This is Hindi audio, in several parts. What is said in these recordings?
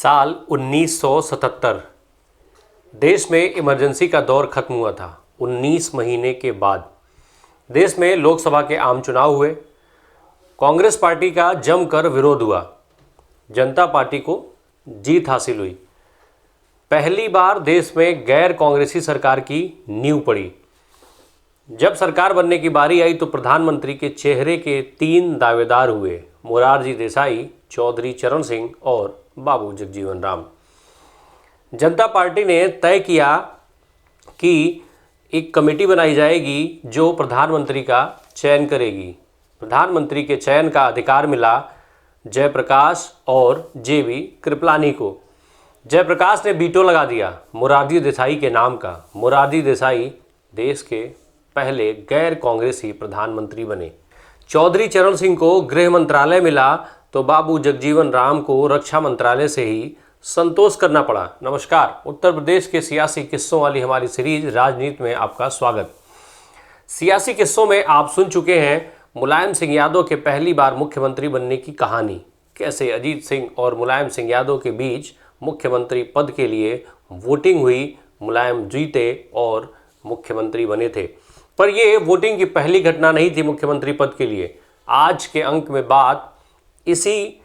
साल 1977 देश में इमरजेंसी का दौर खत्म हुआ था। 19 महीने के बाद देश में लोकसभा के आम चुनाव हुए। कांग्रेस पार्टी का जमकर विरोध हुआ, जनता पार्टी को जीत हासिल हुई। पहली बार देश में गैर कांग्रेसी सरकार की नींव पड़ी। जब सरकार बनने की बारी आई तो प्रधानमंत्री के चेहरे के 3 दावेदार हुए, मोरारजी देसाई, चौधरी चरण सिंह और बाबू जगजीवन राम। जनता पार्टी ने तय किया कि एक कमेटी बनाई जाएगी जो प्रधानमंत्री का चयन करेगी। प्रधानमंत्री के चयन का अधिकार मिला जयप्रकाश और जेबी कृपलानी को। जयप्रकाश ने वीटो लगा दिया मोरारजी देसाई के नाम का। मोरारजी देसाई देश के पहले गैर कांग्रेसी प्रधानमंत्री बने। चौधरी चरण सिंह को गृह मंत्रालय मिला तो बाबू जगजीवन राम को रक्षा मंत्रालय से ही संतोष करना पड़ा। नमस्कार, उत्तर प्रदेश के सियासी किस्सों वाली हमारी सीरीज राजनीति में आपका स्वागत। सियासी किस्सों में आप सुन चुके हैं मुलायम सिंह यादव के पहली बार मुख्यमंत्री बनने की कहानी, कैसे अजीत सिंह और मुलायम सिंह यादव के बीच मुख्यमंत्री पद के लिए वोटिंग हुई, मुलायम जीते और मुख्यमंत्री बने थे। पर ये वोटिंग की पहली घटना नहीं थी मुख्यमंत्री पद के लिए। आज के अंक में बात इसी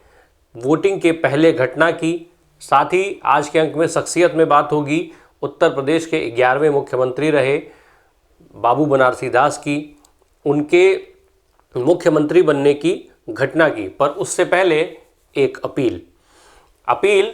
वोटिंग के पहले घटना की, साथ ही आज के अंक में शख्सियत में बात होगी उत्तर प्रदेश के 11वें मुख्यमंत्री रहे बाबू बनारसी दास की, उनके मुख्यमंत्री बनने की घटना की। पर उससे पहले एक अपील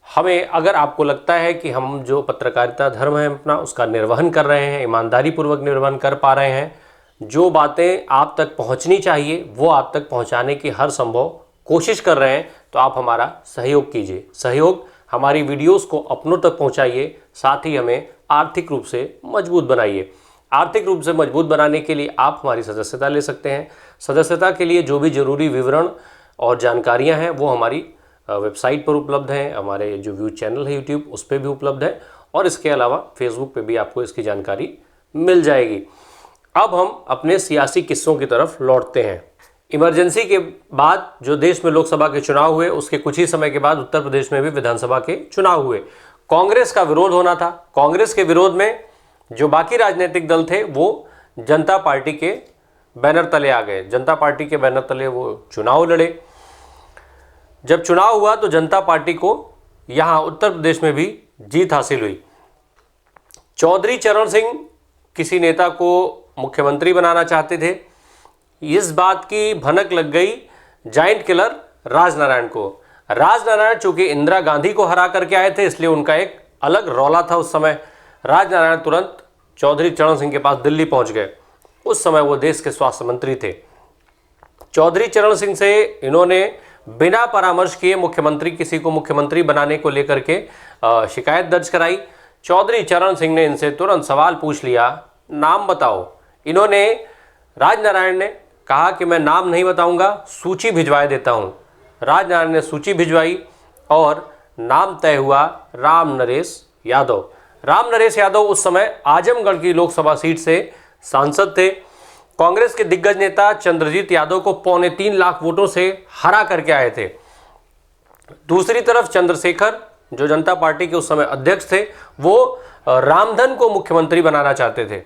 हमें, अगर आपको लगता है कि हम जो पत्रकारिता धर्म है अपना उसका निर्वहन कर रहे हैं, ईमानदारी पूर्वक निर्वहन कर पा रहे हैं, जो बातें आप तक पहुंचनी चाहिए वो आप तक पहुंचाने की हर संभव कोशिश कर रहे हैं, तो आप हमारा सहयोग कीजिए। सहयोग हमारी वीडियोस को अपनों तक पहुंचाइए, साथ ही हमें आर्थिक रूप से मजबूत बनाइए। आर्थिक रूप से मजबूत बनाने के लिए आप हमारी सदस्यता ले सकते हैं। सदस्यता के लिए जो भी जरूरी विवरण और जानकारियां हैं वो हमारी वेबसाइट पर उपलब्ध हैं, हमारे जो व्यू चैनल है यूट्यूब उस पर भी उपलब्ध है, और इसके अलावा फेसबुक पे भी आपको इसकी जानकारी मिल जाएगी। अब हम अपने सियासी किस्सों की तरफ लौटते हैं। इमरजेंसी के बाद जो देश में लोकसभा के चुनाव हुए, उसके कुछ ही समय के बाद उत्तर प्रदेश में भी विधानसभा के चुनाव हुए। कांग्रेस का विरोध होना था। कांग्रेस के विरोध में जो बाकी राजनीतिक दल थे वो जनता पार्टी के बैनर तले आ गए। जनता पार्टी के बैनर तले वो चुनाव लड़े। जब चुनाव हुआ तो जनता पार्टी को यहाँ उत्तर प्रदेश में भी जीत हासिल हुई। चौधरी चरण सिंह किसी नेता को मुख्यमंत्री बनाना चाहते थे। इस बात की भनक लग गई जायंट किलर राजनारायण को। राजनारायण चूंकि इंदिरा गांधी को हरा करके आए थे, इसलिए उनका एक अलग रौला था उस समय। राजनारायण तुरंत चौधरी चरण सिंह के पास दिल्ली पहुंच गए। उस समय वो देश के स्वास्थ्य मंत्री थे। चौधरी चरण सिंह से इन्होंने बिना परामर्श किए मुख्यमंत्री किसी को मुख्यमंत्री बनाने को लेकर के शिकायत दर्ज कराई। चौधरी चरण सिंह ने इनसे तुरंत सवाल पूछ लिया, नाम बताओ। इन्होंने, राजनारायण ने कहा कि मैं नाम नहीं बताऊंगा, सूची भिजवा देता हूं। राजनारायण ने सूची भिजवाई और नाम तय हुआ राम नरेश यादव। राम नरेश यादव उस समय आजमगढ़ की लोकसभा सीट से सांसद थे। कांग्रेस के दिग्गज नेता चंद्रजीत यादव को 3.25 लाख वोटों से हरा करके आए थे। दूसरी तरफ चंद्रशेखर, जो जनता पार्टी के उस समय अध्यक्ष थे, वो रामधन को मुख्यमंत्री बनाना चाहते थे।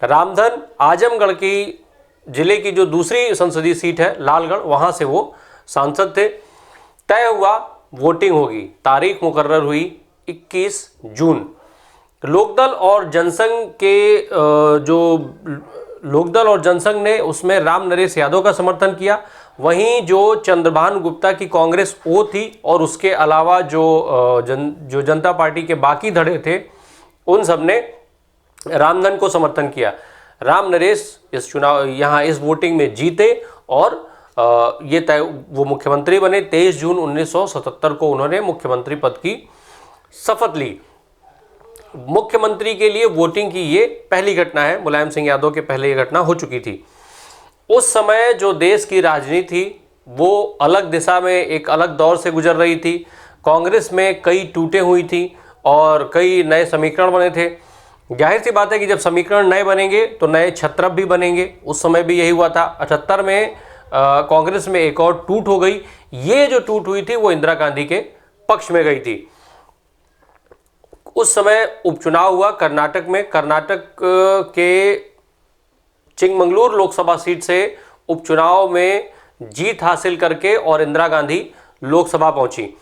रामधन आजमगढ़ की जिले की जो दूसरी संसदीय सीट है लालगढ़, वहां से वो सांसद थे। तय हुआ वोटिंग होगी। तारीख मुकर्रर हुई 21 जून। लोकदल और जनसंघ ने उसमें राम नरेश यादव का समर्थन किया। वहीं जो चंद्रभानु गुप्ता की कांग्रेस ओ थी और उसके अलावा जो जनता पार्टी के बाकी धड़े थे, उन सब ने रामधन को समर्थन किया। राम नरेश इस वोटिंग में जीते और वो मुख्यमंत्री बने। 23 जून 1977 को उन्होंने मुख्यमंत्री पद की शपथ ली। मुख्यमंत्री के लिए वोटिंग की ये पहली घटना है। मुलायम सिंह यादव के पहले ये घटना हो चुकी थी। उस समय जो देश की राजनीति थी वो अलग दिशा में एक अलग दौर से गुजर रही थी। कांग्रेस में कई टूटें हुई थी और कई नए समीकरण बने थे। जाहिर सी बात है कि जब समीकरण नए बनेंगे तो नए छत्रप भी बनेंगे। उस समय भी यही हुआ था। 78 में कांग्रेस में एक और टूट हो गई। ये जो टूट हुई थी वो इंदिरा गांधी के पक्ष में गई थी। उस समय उपचुनाव हुआ कर्नाटक में। कर्नाटक के चिंगमंगलूर लोकसभा सीट से उपचुनाव में जीत हासिल करके और इंदिरा गांधी लोकसभा पहुंची।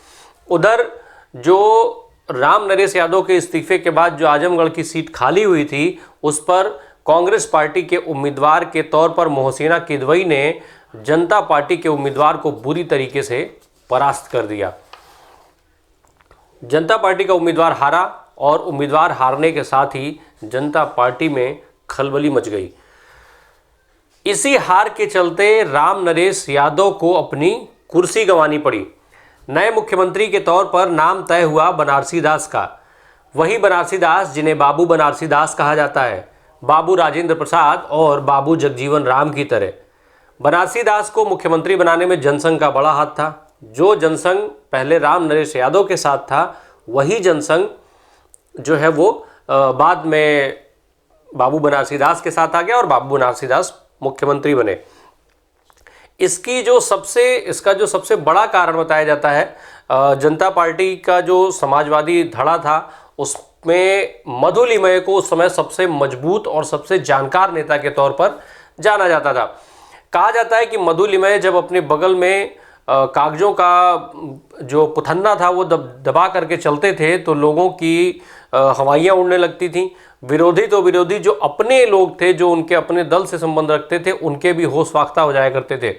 उधर जो राम नरेश यादव के इस्तीफे के बाद जो आजमगढ़ की सीट खाली हुई थी, उस पर कांग्रेस पार्टी के उम्मीदवार के तौर पर मोहसिना किदवई ने जनता पार्टी के उम्मीदवार को बुरी तरीके से परास्त कर दिया। जनता पार्टी का उम्मीदवार हारा और उम्मीदवार हारने के साथ ही जनता पार्टी में खलबली मच गई। इसी हार के चलते राम नरेश यादव को अपनी कुर्सी गंवानी पड़ी। नए मुख्यमंत्री के तौर पर नाम तय हुआ बनारसी दास का। वही बनारसी दास जिन्हें बाबू बनारसी दास कहा जाता है, बाबू राजेंद्र प्रसाद और बाबू जगजीवन राम की तरह। बनारसी दास को मुख्यमंत्री बनाने में जनसंघ का बड़ा हाथ था। जो जनसंघ पहले राम नरेश यादव के साथ था, वही जनसंघ जो है वो बाद में बाबू बनारसी दास के साथ आ गया और बाबू बनारसी दास मुख्यमंत्री बने। इसका जो सबसे बड़ा कारण बताया जाता है, जनता पार्टी का जो समाजवादी धड़ा था, उसमें मधु लिमये को उस समय सबसे मजबूत और सबसे जानकार नेता के तौर पर जाना जाता था। कहा जाता है कि मधु लिमये जब अपने बगल में कागजों का जो पुथन्ना था वो दबा करके चलते थे तो लोगों की हवाइयाँ उड़ने लगती थीं। विरोधी तो विरोधी, जो अपने लोग थे, जो उनके अपने दल से संबंध रखते थे, उनके भी होश फाख्ता हो जाया करते थे।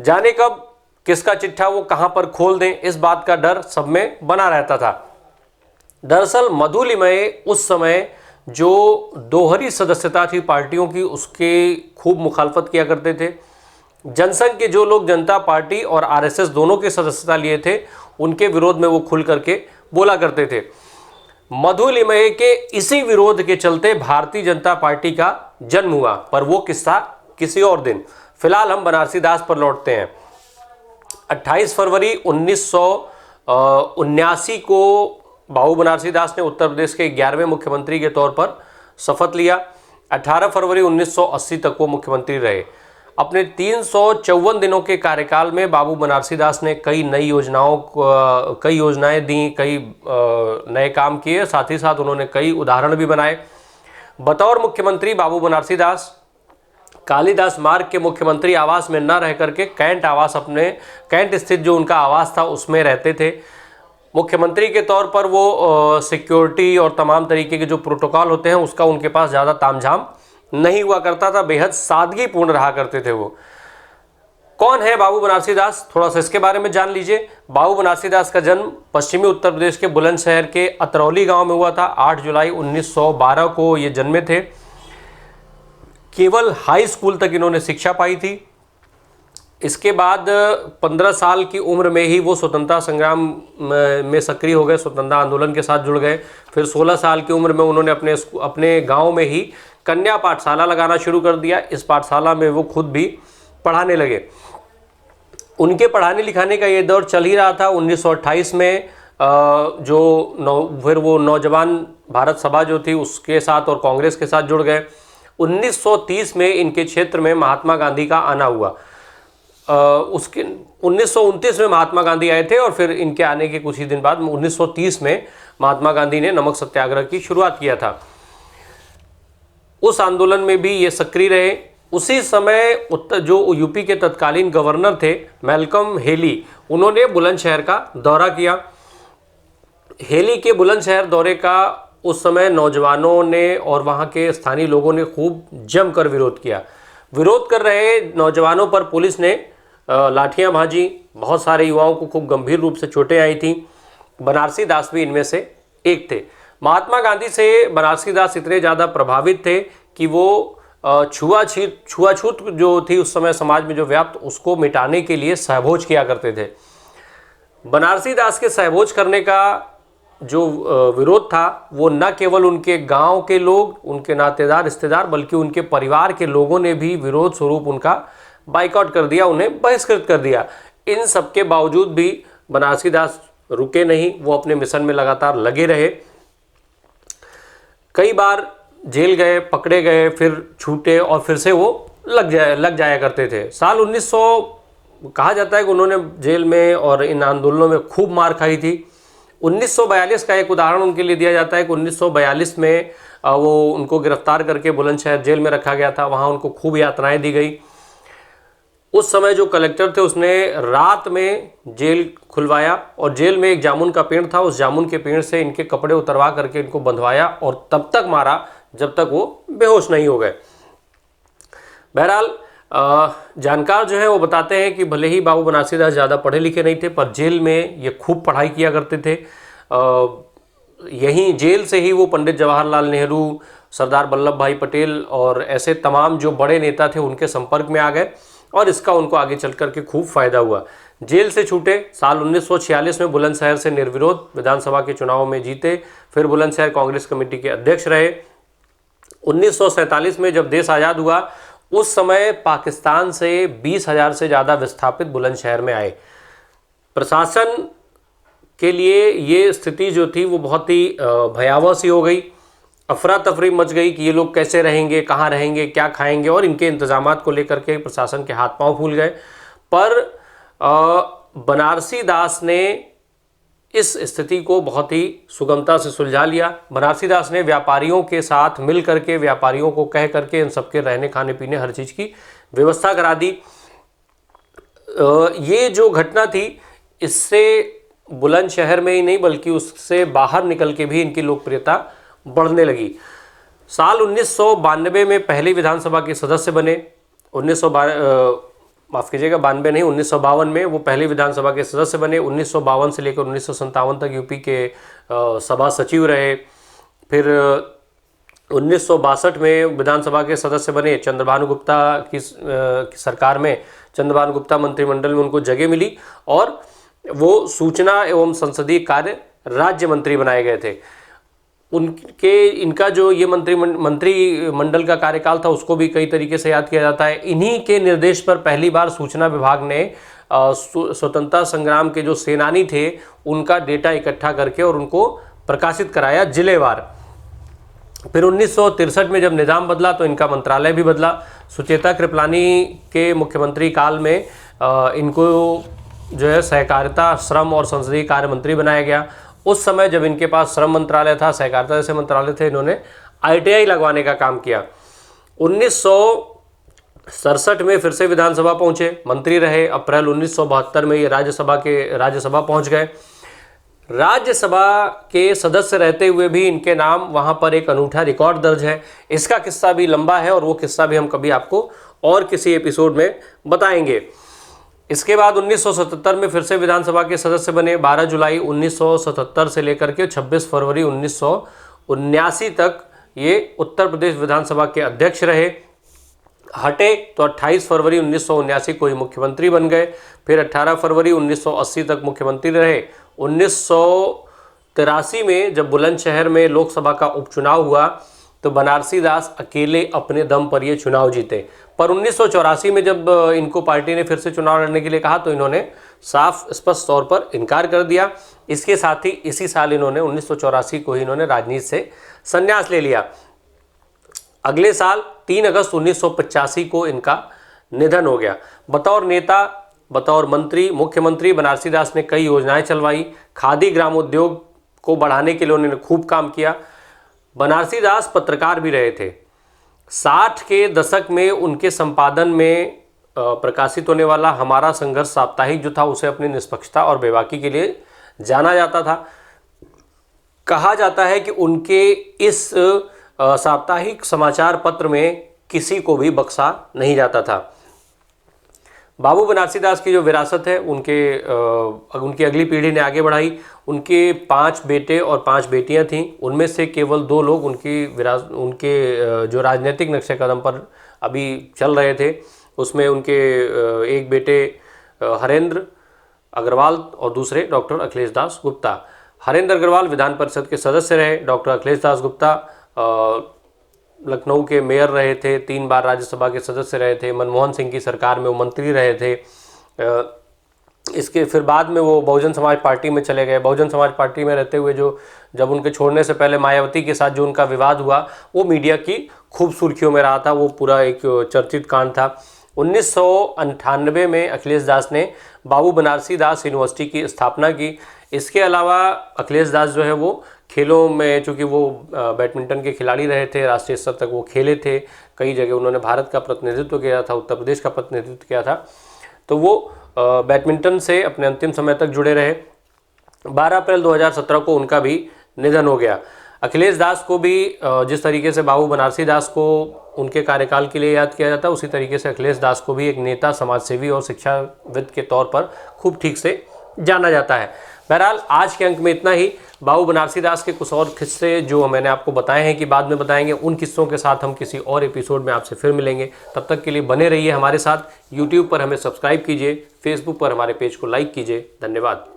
जाने कब किसका चिट्ठा वो कहाँ पर खोल दें, इस बात का डर सब में बना रहता था। दरअसल मधु लिमये उस समय जो दोहरी सदस्यता थी पार्टियों की, उसके खूब मुखालफत किया करते थे। जनसंघ के जो लोग जनता पार्टी और आरएसएस दोनों की सदस्यता लिए थे, उनके विरोध में वो खुल करके बोला करते थे। मधु लिमये के इसी विरोध के चलते भारतीय जनता पार्टी का जन्म हुआ, पर वो किस्सा किसी और दिन। फिलहाल हम बनारसी दास पर लौटते हैं। 28 फरवरी 1979 को बाबू बनारसी दास ने उत्तर प्रदेश के 11वें मुख्यमंत्री के तौर पर शपथ लिया। 18 फरवरी 1980 तक वो मुख्यमंत्री रहे। अपने 354 दिनों के कार्यकाल में बाबू बनारसी दास ने कई योजनाएं दी, कई नए काम किए, साथ ही साथ उन्होंने कई उदाहरण भी बनाए। बतौर मुख्यमंत्री बाबू बनारसी दास कालिदास मार्ग के मुख्यमंत्री आवास में न रह करके कैंट स्थित जो उनका आवास था उसमें रहते थे। मुख्यमंत्री के तौर पर वो सिक्योरिटी और तमाम तरीके के जो प्रोटोकॉल होते हैं उसका उनके पास ज़्यादा तामझाम नहीं हुआ करता था। बेहद सादगीपूर्ण रहा करते थे वो। कौन है बाबू बनारसी दास, थोड़ा सा इसके बारे में जान लीजिए। बाबू बनारसी दास का जन्म पश्चिमी उत्तर प्रदेश के बुलंदशहर के अतरौली गांव में हुआ था। 8 जुलाई 1912 को ये जन्मे थे। केवल हाई स्कूल तक इन्होंने शिक्षा पाई थी। इसके बाद 15 साल की उम्र में ही वो स्वतंत्रता संग्राम में सक्रिय हो गए, स्वतंत्रता आंदोलन के साथ जुड़ गए। फिर 16 साल की उम्र में उन्होंने अपने गांव में ही कन्या पाठशाला लगाना शुरू कर दिया। इस पाठशाला में वो खुद भी पढ़ाने लगे। उनके पढ़ाने लिखाने का ये दौर चल ही रहा था। 1928 में फिर वो नौजवान भारत सभा जो थी उसके साथ और कांग्रेस के साथ जुड़ गए। 1930 में इनके क्षेत्र में महात्मा गांधी का आना हुआ। 1929 में महात्मा गांधी आए थे और फिर इनके आने के कुछ ही दिन बाद 1930 में महात्मा गांधी ने नमक सत्याग्रह की शुरुआत किया था। उस आंदोलन में भी ये सक्रिय रहे। उसी समय जो यूपी के तत्कालीन गवर्नर थे मैल्कम हेली, उन्होंने बुलंदशहर का दौरा किया। हेली के बुलंदशहर दौरे का उस समय नौजवानों ने और वहाँ के स्थानीय लोगों ने खूब जमकर विरोध किया। विरोध कर रहे नौजवानों पर पुलिस ने लाठियां भाजी। बहुत सारे युवाओं को खूब गंभीर रूप से चोटें आई थीं। बनारसी दास भी इनमें से एक थे। महात्मा गांधी से बनारसी दास इतने ज़्यादा प्रभावित थे कि वो छुआछूत जो थी उस समय समाज में जो व्याप्त, उसको मिटाने के लिए सहभोज किया करते थे। बनारसी दास के सहभोज करने का जो विरोध था वो न केवल उनके गांव के लोग, उनके नातेदार रिश्तेदार, बल्कि उनके परिवार के लोगों ने भी विरोध स्वरूप उनका बाइकआउट कर दिया, उन्हें बहिष्कृत कर दिया। इन सब के बावजूद भी बनारसी दास रुके नहीं, वो अपने मिशन में लगातार लगे रहे। कई बार जेल गए, पकड़े गए, फिर छूटे और फिर से वो लग जाया करते थे। साल कहा जाता है कि उन्होंने जेल में और इन आंदोलनों में खूब मार खाई थी। 1942 का एक उदाहरण उनके लिए दिया जाता है कि 1942 में वो उनको गिरफ्तार करके बुलंदशहर जेल में रखा गया था। वहाँ उनको खूब यातनाएं दी गई। उस समय जो कलेक्टर थे उसने रात में जेल खुलवाया और जेल में एक जामुन का पेड़ था, उस जामुन के पेड़ से इनके कपड़े उतरवा करके इनको बंधवाया और तब तक मारा जब तक वो बेहोश नहीं हो गए। बहरहाल जानकार जो है वो बताते हैं कि भले ही बाबू बनारसी दास ज़्यादा पढ़े लिखे नहीं थे, पर जेल में ये खूब पढ़ाई किया करते थे। यहीं जेल से ही वो पंडित जवाहरलाल नेहरू, सरदार वल्लभ भाई पटेल और ऐसे तमाम जो बड़े नेता थे उनके संपर्क में आ गए और इसका उनको आगे चल कर के खूब फायदा हुआ। जेल से छूटे, साल 1946 में बुलंदशहर से निर्विरोध विधानसभा के चुनाव में जीते, फिर बुलंदशहर कांग्रेस कमेटी के अध्यक्ष रहे। 1947 में जब देश आज़ाद हुआ उस समय पाकिस्तान से 20,000 से ज़्यादा विस्थापित बुलंदशहर में आए। प्रशासन के लिए ये स्थिति जो थी वो बहुत ही भयावह सी हो गई। अफरा तफरी मच गई कि ये लोग कैसे रहेंगे, कहाँ रहेंगे, क्या खाएंगे, और इनके इंतजामात को लेकर के प्रशासन के हाथ पांव फूल गए। पर बनारसी दास ने इस स्थिति को बहुत ही सुगमता से सुलझा लिया। बनारसी दास ने व्यापारियों के साथ मिल करके, व्यापारियों को कह करके इन सबके रहने खाने पीने हर चीज़ की व्यवस्था करा दी। ये जो घटना थी इससे बुलंदशहर में ही नहीं बल्कि उससे बाहर निकल के भी इनकी लोकप्रियता बढ़ने लगी। साल 1992 में पहली विधानसभा के सदस्य बने। 1952 में वो पहली विधानसभा के सदस्य बने। 1952 से लेकर 1957 तक यूपी के सभा सचिव रहे। फिर 1962 में विधानसभा के सदस्य बने। चंद्रभानु गुप्ता की सरकार में, चंद्रभानु गुप्ता मंत्रिमंडल में उनको जगह मिली और वो सूचना एवं संसदीय कार्य राज्य मंत्री बनाए गए थे। इनका जो ये मंत्रिमंडल का कार्यकाल था उसको भी कई तरीके से याद किया जाता है। इन्हीं के निर्देश पर पहली बार सूचना विभाग ने स्वतंत्रता संग्राम के जो सेनानी थे उनका डेटा इकट्ठा करके और उनको प्रकाशित कराया जिलेवार। फिर 1963 में जब निज़ाम बदला तो इनका मंत्रालय भी बदला। सुचेता कृपलानी के मुख्यमंत्री काल में इनको जो है सहकारिता, श्रम और संसदीय कार्य मंत्री बनाया गया। उस समय जब इनके पास श्रम मंत्रालय था, सहकारिता जैसे मंत्रालय थे, इन्होंने ITI लगवाने का काम किया। 1967 में फिर से विधानसभा पहुंचे, मंत्री रहे। अप्रैल 1972 में ये राज्यसभा पहुंच गए। राज्यसभा के सदस्य रहते हुए भी इनके नाम वहां पर एक अनूठा रिकॉर्ड दर्ज है। इसका किस्सा भी लंबा है और वो किस्सा भी हम कभी आपको और किसी एपिसोड में बताएंगे। इसके बाद 1977 में फिर से विधानसभा के सदस्य बने। 12 जुलाई 1977 से लेकर के 26 फरवरी 1979 तक ये उत्तर प्रदेश विधानसभा के अध्यक्ष रहे। हटे तो 28 फरवरी 1979 को ही मुख्यमंत्री बन गए। फिर 18 फरवरी 1980 तक मुख्यमंत्री रहे। 1983 में जब बुलंदशहर में लोकसभा का उपचुनाव हुआ तो बनारसी दास अकेले अपने दम पर ये चुनाव जीते। पर 1984 में जब इनको पार्टी ने फिर से चुनाव लड़ने के लिए कहा तो इन्होंने साफ स्पष्ट तौर पर इनकार कर दिया। इसके साथ ही इसी साल इन्होंने 1984 को ही इन्होंने राजनीति से संन्यास ले लिया। अगले साल 3 अगस्त 1985 को इनका निधन हो गया। बतौर नेता, बतौर मंत्री, मुख्यमंत्री बनारसी दास ने कई योजनाएं चलवाई। खादी ग्रामोद्योग को बढ़ाने के लिए उन्होंने खूब काम किया। बनारसी दास पत्रकार भी रहे थे। 60 के दशक में उनके संपादन में प्रकाशित होने वाला हमारा संघर्ष साप्ताहिक जो था उसे अपनी निष्पक्षता और बेबाकी के लिए जाना जाता था। कहा जाता है कि उनके इस साप्ताहिक समाचार पत्र में किसी को भी बख्शा नहीं जाता था। बाबू बनारसी दास की जो विरासत है उनकी अगली पीढ़ी ने आगे बढ़ाई। उनके 5 बेटे और 5 बेटियां थीं। उनमें से केवल 2 लोग उनके जो राजनीतिक नक्शे कदम पर अभी चल रहे थे उसमें उनके एक बेटे हरेंद्र अग्रवाल और दूसरे डॉक्टर अखिलेश दास गुप्ता। हरेंद्र अग्रवाल विधान परिषद के सदस्य रहे। डॉक्टर अखिलेश दास गुप्ता लखनऊ के मेयर रहे थे, 3 बार राज्यसभा के सदस्य रहे थे, मनमोहन सिंह की सरकार में वो मंत्री रहे थे। इसके फिर बाद में वो बहुजन समाज पार्टी में चले गए। बहुजन समाज पार्टी में रहते हुए जब उनके छोड़ने से पहले मायावती के साथ जो उनका विवाद हुआ वो मीडिया की खूब सुर्खियों में रहा था। वो पूरा एक चर्चित कांड था। 1998 में अखिलेश दास ने बाबू बनारसी दास यूनिवर्सिटी की स्थापना की। इसके अलावा अखिलेश दास जो है वो खेलों में, चूँकि वो बैडमिंटन के खिलाड़ी रहे थे, राष्ट्रीय स्तर तक वो खेले थे, कई जगह उन्होंने भारत का प्रतिनिधित्व किया था, उत्तर प्रदेश का प्रतिनिधित्व किया था, तो वो बैडमिंटन से अपने अंतिम समय तक जुड़े रहे। 12 अप्रैल 2017 को उनका भी निधन हो गया। अखिलेश दास को भी जिस तरीके से बाबू बनारसी दास को उनके कार्यकाल के लिए याद किया जाता है, उसी तरीके से अखिलेश दास को भी एक नेता, समाजसेवी और शिक्षाविद के तौर पर खूब ठीक से जाना जाता है। बहरहाल आज के अंक में इतना ही। बाबू बनारसी दास के कुछ और किस्से जो मैंने आपको बताए हैं कि बाद में बताएंगे, उन किस्सों के साथ हम किसी और एपिसोड में आपसे फिर मिलेंगे। तब तक के लिए बने रहिए हमारे साथ। यूट्यूब पर हमें सब्सक्राइब कीजिए, फेसबुक पर हमारे पेज को लाइक कीजिए। धन्यवाद।